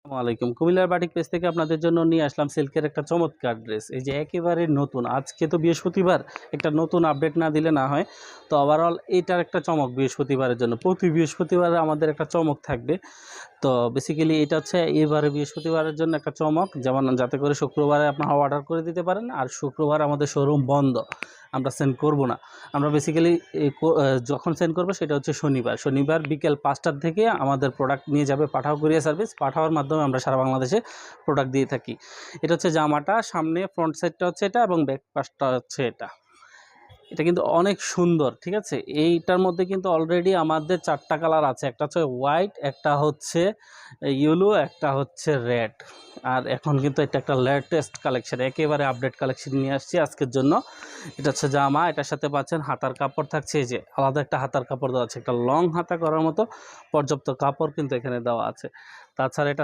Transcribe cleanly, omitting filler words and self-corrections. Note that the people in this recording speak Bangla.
আসসালামু আলাইকুম। কুমিল্লার বাটিক পেজ থেকে আপনাদের জন্য নিয়ে আসলাম সিল্কের একটা চমৎকার ড্রেস। এই যে একেবারে নতুন, আজকে তো বৃহস্পতিবার, একটা নতুন আপডেট না দিলে না হয়। তো ওভারঅল এটার একটা চমক বৃহস্পতিবারের জন্য। প্রতি বৃহস্পতিবারে আমাদের একটা চমক থাকবে। তো বেসিক্যালি এটা হচ্ছে এবারে বৃহস্পতিবারের জন্য একটা চমক, যেমন যাতে করে শুক্রবারে আপনারা অর্ডার করে দিতে পারেন। আর শুক্রবার আমাদের শোরুম বন্ধ, আমরা সেন্ড করব না। আমরা বেসিক্যালি যখন সেন্ড করবো সেটা হচ্ছে শনিবার বিকেল 5টার থেকে আমাদের প্রোডাক্ট নিয়ে যাবে পাঠাও কুরিয়ার সার্ভিস। পাঠাওয়ার মাধ্যমে আমরা সারা বাংলাদেশে প্রোডাক্ট দিয়ে থাকি। এটা হচ্ছে জামাটা, সামনে ফ্রন্ট সাইডটা হচ্ছে এটা এবং ব্যাক পাশটা হচ্ছে এটা। এটা কিন্তু অনেক সুন্দর, ঠিক আছে। এইটার মধ্যে কিন্তু অলরেডি আমাদের 4টা কালার আছে, একটা হচ্ছে হোয়াইট, একটা হচ্ছে ইয়েলো, একটা হচ্ছে রেড। আর এখন কিন্তু এটা একটা লেটেস্ট কালেকশন, একেবারে আপডেট কালেকশন নিয়ে আসছি আজকের জন্য। এটা হচ্ছে জামা, এটার সাথে পাচ্ছেন হাতার কাপড় থাকছে, এই যে আলাদা একটা হাতার কাপড় দেওয়া আছে, একটা লং হাতা করার মতো পর্যাপ্ত কাপড় কিন্তু এখানে দেওয়া আছে। তাছাড়া এটা